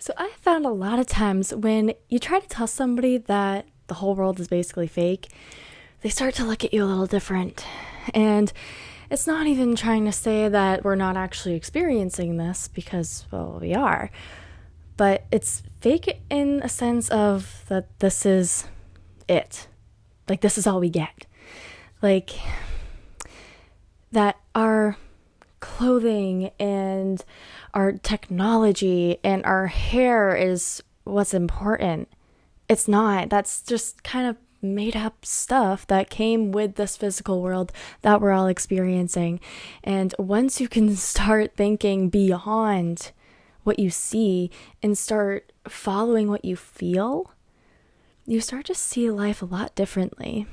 So I found a lot of times when you try to tell somebody that the whole world is basically fake, they start to look at you a little different. And it's not even trying to say that we're not actually experiencing this, because, well, we are. But it's fake in a sense of that this is it. Like, this is all we get. Like, that our clothing and our technology and our hair is what's important. It's not. That's just kind of made up stuff that came with this physical world that we're all experiencing. And once you can start thinking beyond what you see and start following what you feel, you start to see life a lot differently.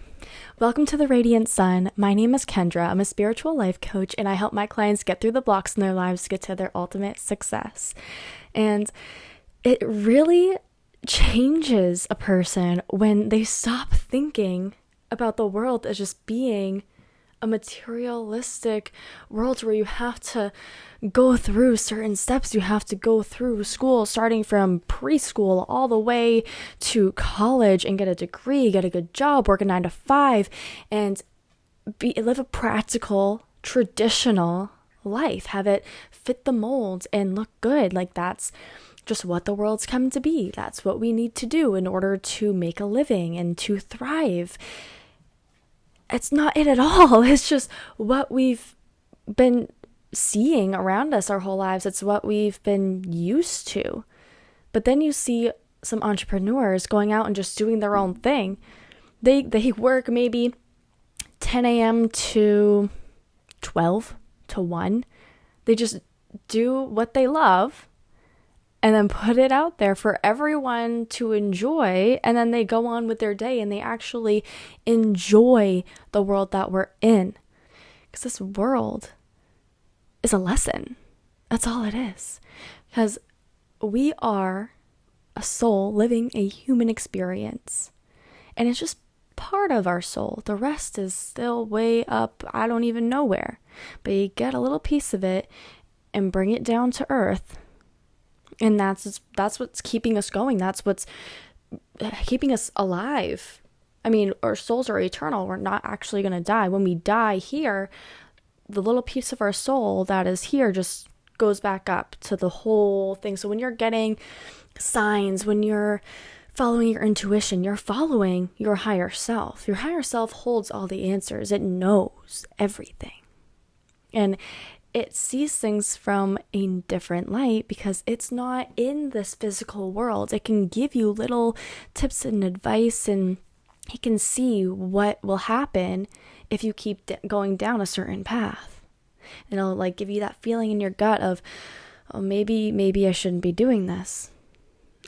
Welcome to the Radiant Sun. My name is Kendra. I'm a spiritual life coach, and I help my clients get through the blocks in their lives to get to their ultimate success. And it really changes a person when they stop thinking about the world as just being a materialistic world where you have to go through certain steps. You have to go through school, starting from preschool all the way to college, and get a degree, get a good job, work a 9 to 5, and live a practical, traditional life. Have it fit the mold and look good. Like, that's just what the world's come to be. That's what we need to do in order to make a living and to thrive. It's not it at all. It's just what we've been seeing around us our whole lives. It's what we've been used to. But then you see some entrepreneurs going out and just doing their own thing. They work maybe 10 a.m. to 12 to 1. They just do what they love and then put it out there for everyone to enjoy. And then they go on with their day and they actually enjoy the world that we're in. Because this world is a lesson. That's all it is. Because we are a soul living a human experience. And it's just part of our soul. The rest is still way up, I don't even know where. But you get a little piece of it and bring it down to earth. And that's what's keeping us going. That's what's keeping us alive. I mean, our souls are eternal. We're not actually going to die. When we die here, the little piece of our soul that is here just goes back up to the whole thing. So when you're getting signs, when you're following your intuition, you're following your higher self. Your higher self holds all the answers. It knows everything. And it sees things from a different light because it's not in this physical world. It can give you little tips and advice, and it can see what will happen if you keep going down a certain path. And it'll like give you that feeling in your gut of, oh, maybe I shouldn't be doing this.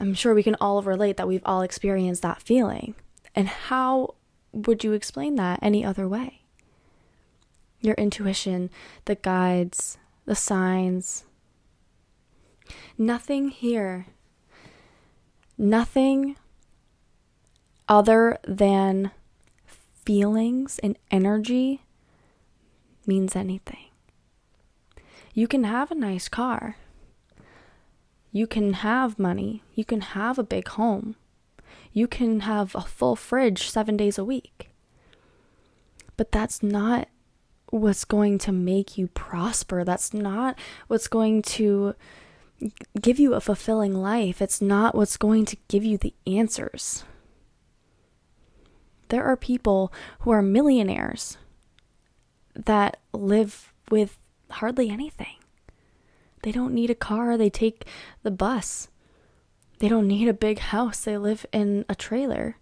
I'm sure we can all relate that we've all experienced that feeling. And how would you explain that any other way? Your intuition, the guides, the signs. Nothing here. Nothing other than feelings and energy means anything. You can have a nice car. You can have money. You can have a big home. You can have a full fridge 7 days a week. But that's not what's going to make you prosper. That's not what's going to give you a fulfilling life. It's not what's going to give you the answers. There are people who are millionaires that live with hardly anything. They don't need a car. They take the bus. They don't need a big house. They live in a trailer.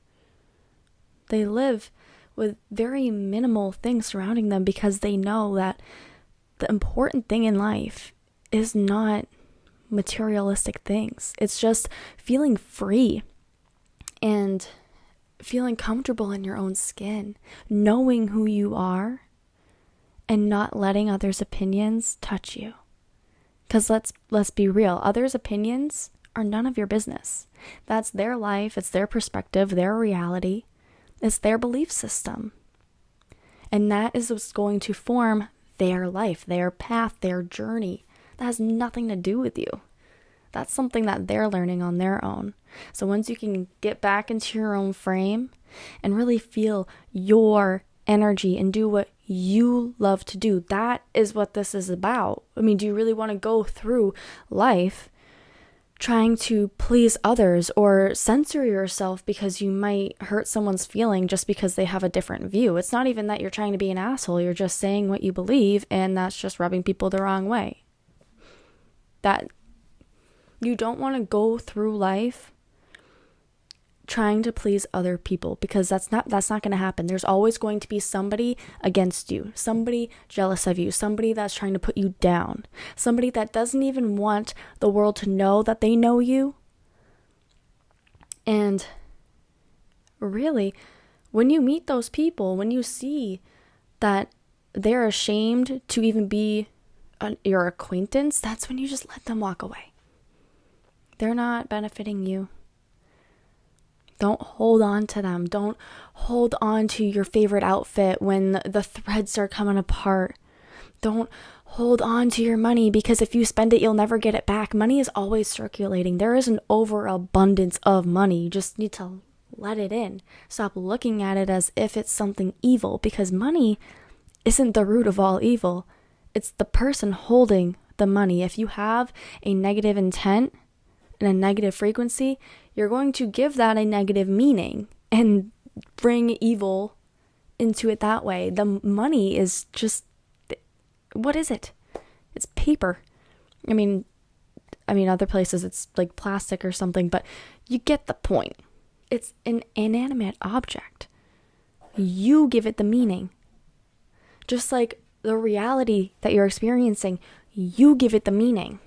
They live with very minimal things surrounding them because they know that the important thing in life is not materialistic things. It's just feeling free and feeling comfortable in your own skin, knowing who you are and not letting others' opinions touch you. Because let's be real, others' opinions are none of your business. That's their life, it's their perspective, their reality. It's their belief system. And that is what's going to form their life, their path, their journey. That has nothing to do with you. That's something that they're learning on their own. So once you can get back into your own frame and really feel your energy and do what you love to do, that is what this is about. I mean, do you really want to go through life trying to please others or censor yourself because you might hurt someone's feeling just because they have a different view? It's not even that you're trying to be an asshole. You're just saying what you believe, and that's just rubbing people the wrong way. That you don't want to go through life trying to please other people, because that's not going to happen. There's always going to be somebody against you, somebody jealous of you, somebody that's trying to put you down, somebody that doesn't even want the world to know that they know you. And really, when you meet those people, when you see that they're ashamed to even be your acquaintance, that's when you just let them walk away. They're not benefiting you. Don't hold on to them. Don't hold on to your favorite outfit when the threads are coming apart. Don't hold on to your money, because if you spend it, you'll never get it back. Money is always circulating. There is an overabundance of money. You just need to let it in. Stop looking at it as if it's something evil, because money isn't the root of all evil. It's the person holding the money. If you have a negative intent and a negative frequency, you're going to give that a negative meaning and bring evil into it that way. The money is just, what is it? It's paper. I mean, other places it's like plastic or something, but you get the point. It's an inanimate object. You give it the meaning. Just like the reality that you're experiencing, you give it the meaning.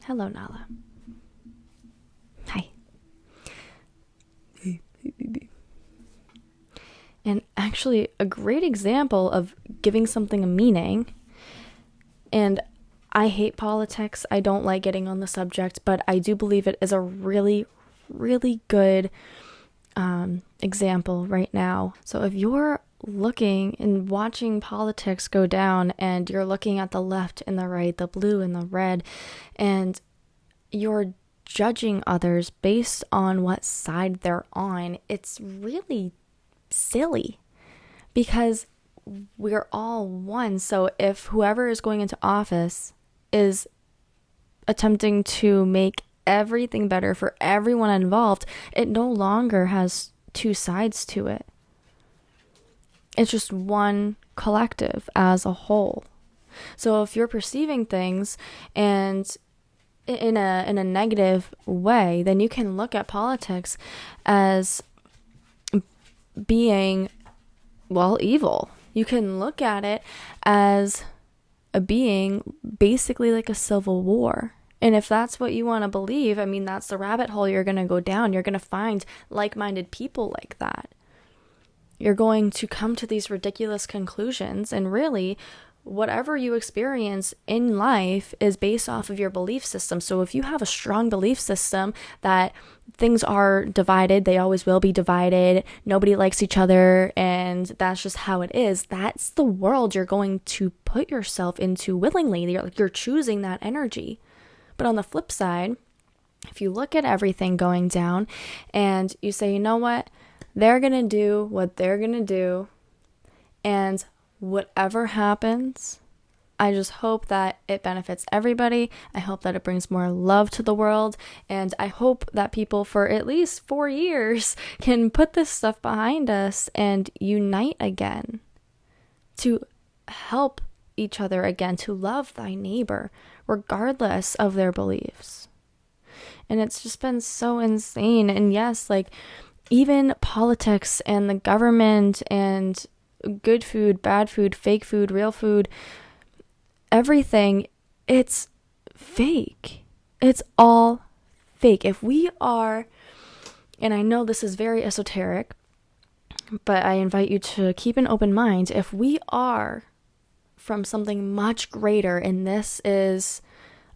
Hello, Nala. Hi. And actually, a great example of giving something a meaning, and I hate politics, I don't like getting on the subject, but I do believe it is a really, really good example right now. So if you're looking and watching politics go down, and you're looking at the left and the right, the blue and the red, and you're judging others based on what side they're on, it's really silly, because we're all one. So if whoever is going into office is attempting to make everything better for everyone involved, it no longer has two sides to it. It's just one collective as a whole. So if you're perceiving things and in a negative way, then you can look at politics as being, well, evil. You can look at it as a being basically like a civil war. And if that's what you want to believe, I mean, that's the rabbit hole you're going to go down. You're going to find like-minded people like that. You're going to come to these ridiculous conclusions, and really, whatever you experience in life is based off of your belief system. So if you have a strong belief system that things are divided, they always will be divided, nobody likes each other, and that's just how it is, that's the world you're going to put yourself into willingly. You're choosing that energy. But on the flip side, if you look at everything going down and you say, you know what, they're going to do what they're going to do, and whatever happens, I just hope that it benefits everybody. I hope that it brings more love to the world, and I hope that people for at least 4 years can put this stuff behind us and unite again to help each other again, to love thy neighbor regardless of their beliefs. And it's just been so insane. And yes, like, even politics and the government and good food, bad food, fake food, real food, everything, it's fake. It's all fake. If we are, and I know this is very esoteric, but I invite you to keep an open mind. If we are from something much greater, and this is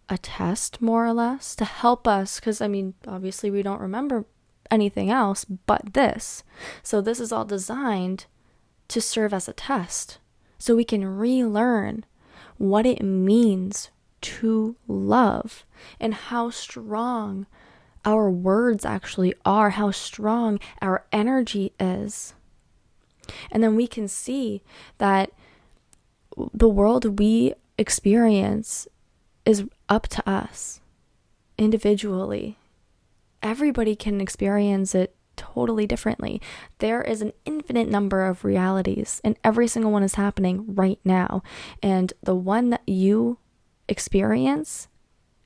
a test, more or less, to help us, because, I mean, obviously we don't remember anything else but this. So this is all designed to serve as a test, so we can relearn what it means to love, and how strong our words actually are, how strong our energy is. And then we can see that the world we experience is up to us individually. Everybody can experience it totally differently. There is an infinite number of realities, and every single one is happening right now. And the one that you experience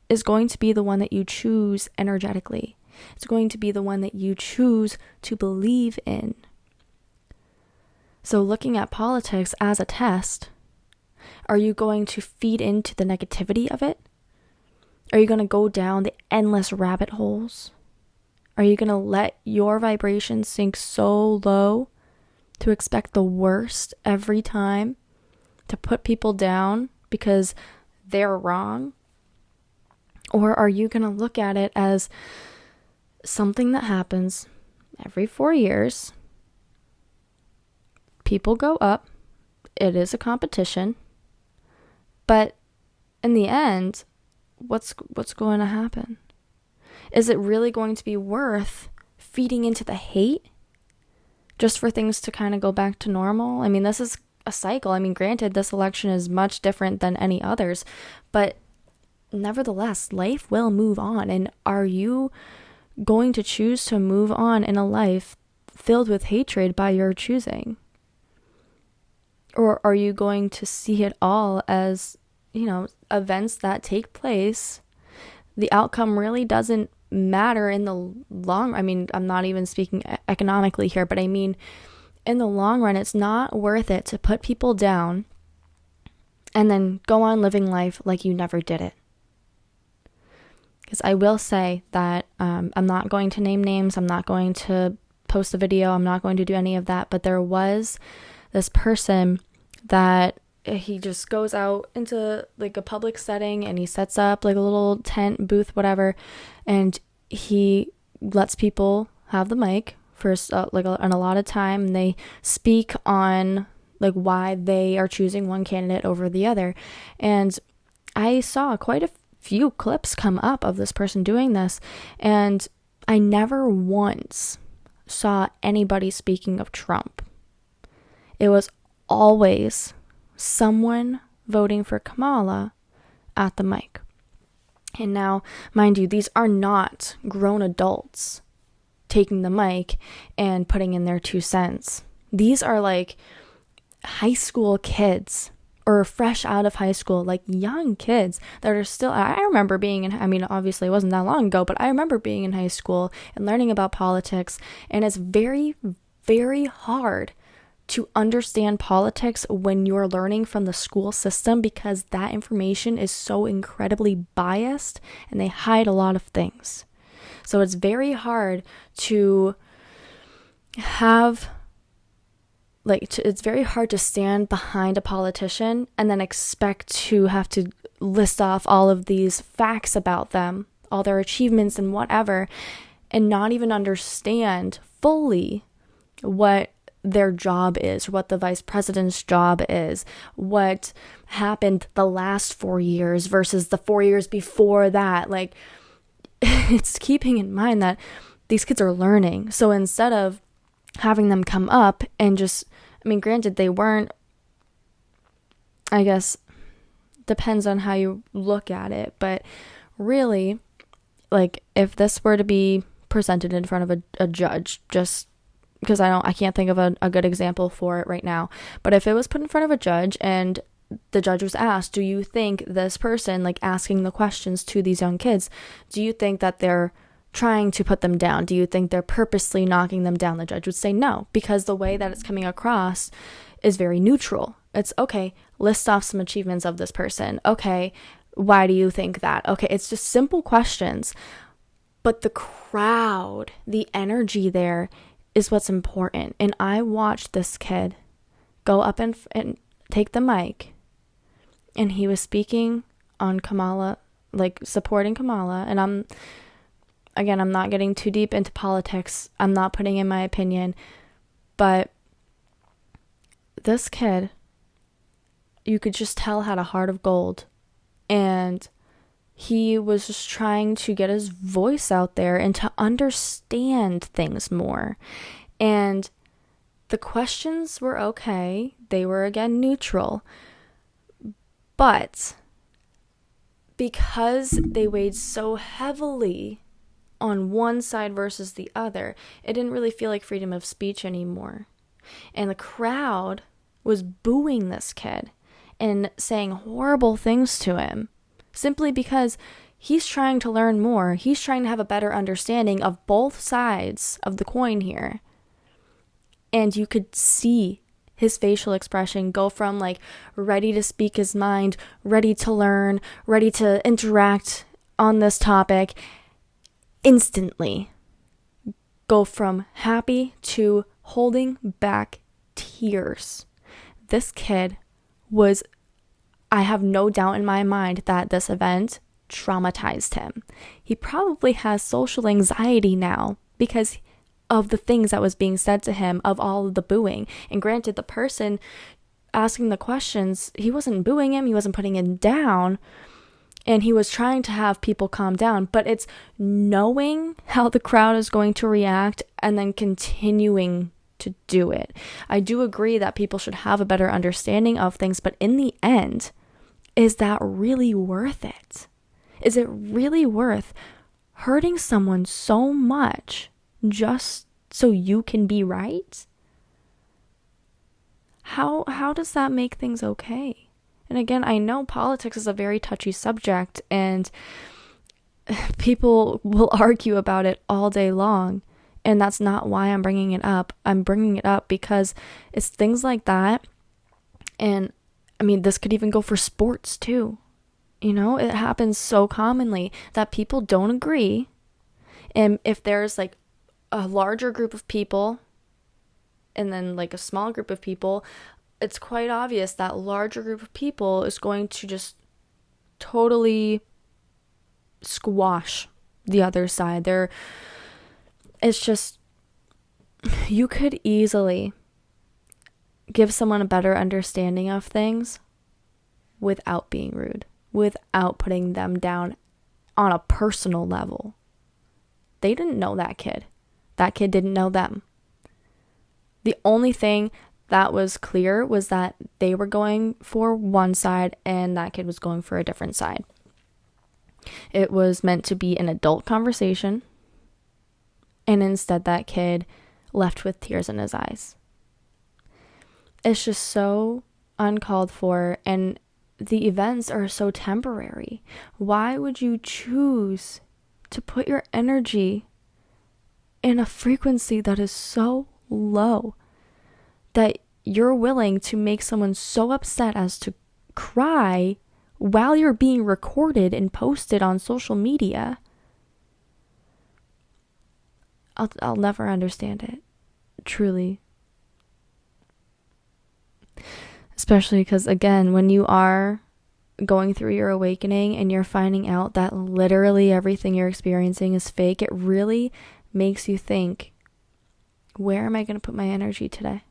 is going to be the one that you choose energetically. It's going to be the one that you choose to believe in. So looking at politics as a test, are you going to feed into the negativity of it? Are you going to go down the endless rabbit holes? Are you going to let your vibration sink so low to expect the worst every time, to put people down because they're wrong? Or are you going to look at it as something that happens every 4 years? People go up. It is a competition. But in the end, what's going to happen? Is it really going to be worth feeding into the hate just for things to kind of go back to normal? I mean, this is a cycle. I mean, granted, this election is much different than any others, but nevertheless, life will move on. And are you going to choose to move on in a life filled with hatred by your choosing? Or are you going to see it all as, events that take place? The outcome really doesn't matter in the long, I'm not even speaking economically here, but I mean, in the long run, it's not worth it to put people down and then go on living life like you never did it. Because I will say that I'm not going to name names, I'm not going to post a video, I'm not going to do any of that, but there was this person that he just goes out into like a public setting and he sets up like a little tent booth, whatever, and he lets people have the mic for an allotted time, and they speak on like why they are choosing one candidate over the other. And I saw quite a few clips come up of this person doing this, and I never once saw anybody speaking of Trump. It was always someone voting for Kamala at the mic. And now, mind you, these are not grown adults taking the mic and putting in their 2 cents. These are like high school kids or fresh out of high school, like young kids that are still, I remember being in, obviously it wasn't that long ago, but I remember being in high school and learning about politics, and it's very, very hard to understand politics when you're learning from the school system, because that information is so incredibly biased and they hide a lot of things. So it's very hard to it's very hard to stand behind a politician and then expect to have to list off all of these facts about them, all their achievements and whatever, and not even understand fully what their job is, what the vice president's job is, what happened the last 4 years versus the 4 years before that. Like, it's keeping in mind that these kids are learning. So instead of having them come up and just, granted, they weren't, I guess, depends on how you look at it, but really, like, if this were to be presented in front of a judge, just because I can't think of a good example for it right now, but if it was put in front of a judge and the judge was asked, do you think this person, like asking the questions to these young kids, do you think that they're trying to put them down? Do you think they're purposely knocking them down? The judge would say no, because the way that it's coming across is very neutral. It's, okay, list off some achievements of this person. Okay, why do you think that? Okay, it's just simple questions. But the crowd, the energy there is what's important. And I watched this kid go up and take the mic, and he was speaking on Kamala, like supporting Kamala. And I'm not getting too deep into politics. I'm not putting in my opinion, but this kid, you could just tell, had a heart of gold. And he was just trying to get his voice out there and to understand things more. And the questions were okay. They were, again, neutral. But because they weighed so heavily on one side versus the other, it didn't really feel like freedom of speech anymore. And the crowd was booing this kid and saying horrible things to him simply because he's trying to learn more. He's trying to have a better understanding of both sides of the coin here. And you could see his facial expression go from like ready to speak his mind, ready to learn, ready to interact on this topic, instantly go from happy to holding back tears. This kid was, I have no doubt in my mind that this event traumatized him. He probably has social anxiety now because of the things that was being said to him, of all of the booing. And granted, the person asking the questions, he wasn't booing him, he wasn't putting him down, and he was trying to have people calm down. But it's knowing how the crowd is going to react and then continuing to do it. I do agree that people should have a better understanding of things, but in the end, is that really worth it? Is it really worth hurting someone so much just so you can be right? How does that make things okay? And again, I know politics is a very touchy subject and people will argue about it all day long. And that's not why I'm bringing it up. I'm bringing it up because it's things like that. And I mean, this could even go for sports too. You know, it happens so commonly that people don't agree. And if there's like a larger group of people and then like a small group of people, it's quite obvious that larger group of people is going to just totally squash the other side. It's just, you could easily give someone a better understanding of things without being rude, without putting them down on a personal level. They didn't know that kid. That kid didn't know them. The only thing that was clear was that they were going for one side and that kid was going for a different side. It was meant to be an adult conversation, and instead that kid left with tears in his eyes. It's just so uncalled for, and the events are so temporary. Why would you choose to put your energy in a frequency that is so low that you're willing to make someone so upset as to cry while you're being recorded and posted on social media? I'll never understand it, truly. Especially because, again, when you are going through your awakening and you're finding out that literally everything you're experiencing is fake, it really makes you think, where am I going to put my energy today?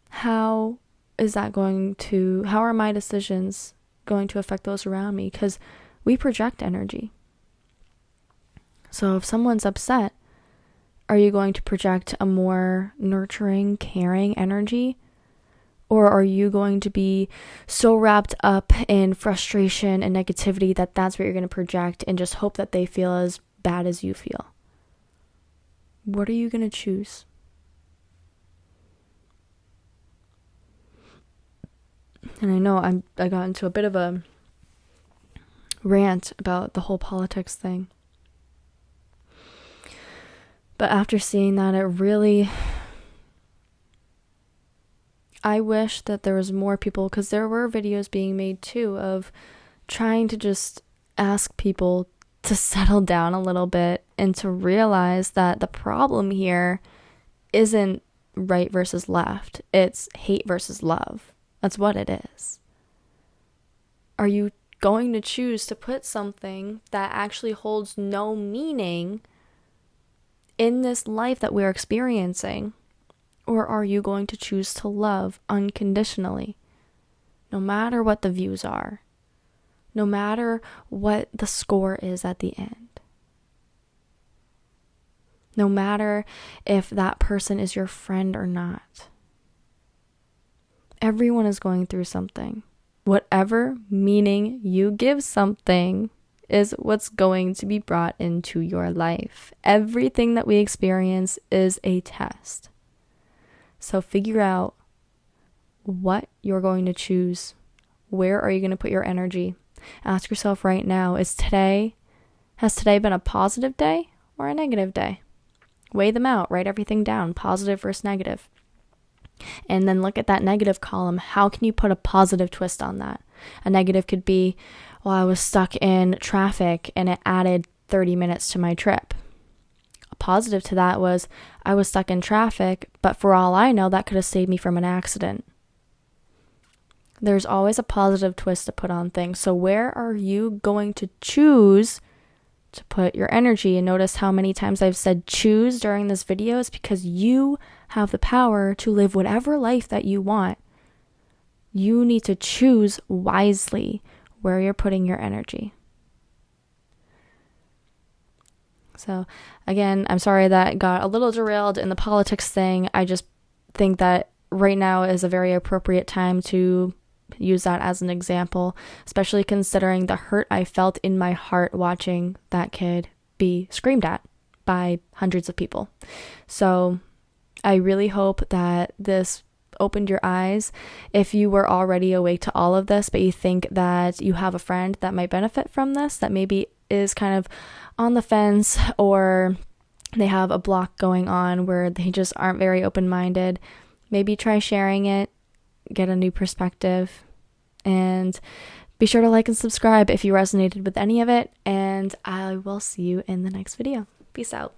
How are my decisions going to affect those around me? Because we project energy. So if someone's upset, are you going to project a more nurturing, caring energy? Or are you going to be so wrapped up in frustration and negativity that that's what you're going to project and just hope that they feel as bad as you feel? What are you going to choose? And I know I got into a bit of a rant about the whole politics thing. But after seeing that, I wish that there was more people, because there were videos being made too of trying to just ask people to settle down a little bit and to realize that the problem here isn't right versus left. It's hate versus love. That's what it is. Are you going to choose to put something that actually holds no meaning in this life that we're experiencing? Or are you going to choose to love unconditionally? no matter what the views are, no matter what the score is at the end, no matter if that person is your friend or not. Everyone is going through something. Whatever meaning you give something is what's going to be brought into your life. Everything that we experience is a test. So figure out what you're going to choose. Where are you going to put your energy? Ask yourself right now, has today been a positive day or a negative day? Weigh them out, write everything down, positive versus negative. And then look at that negative column. How can you put a positive twist on that? A negative could be, well, I was stuck in traffic and it added 30 minutes to my trip. A positive to that was, I was stuck in traffic, but for all I know, that could have saved me from an accident. There's always a positive twist to put on things. So where are you going to choose to put your energy? And notice how many times I've said choose during this video is because you have the power to live whatever life that you want. You need to choose wisely where you're putting your energy. So again, I'm sorry that got a little derailed in the politics thing. I just think that right now is a very appropriate time to use that as an example, especially considering the hurt I felt in my heart watching that kid be screamed at by hundreds of people. So I really hope that this opened your eyes. If you were already awake to all of this, but you think that you have a friend that might benefit from this, that maybe is kind of on the fence, or they have a block going on where they just aren't very open-minded, maybe try sharing it, get a new perspective, and be sure to like and subscribe if you resonated with any of it, and I will see you in the next video. Peace out.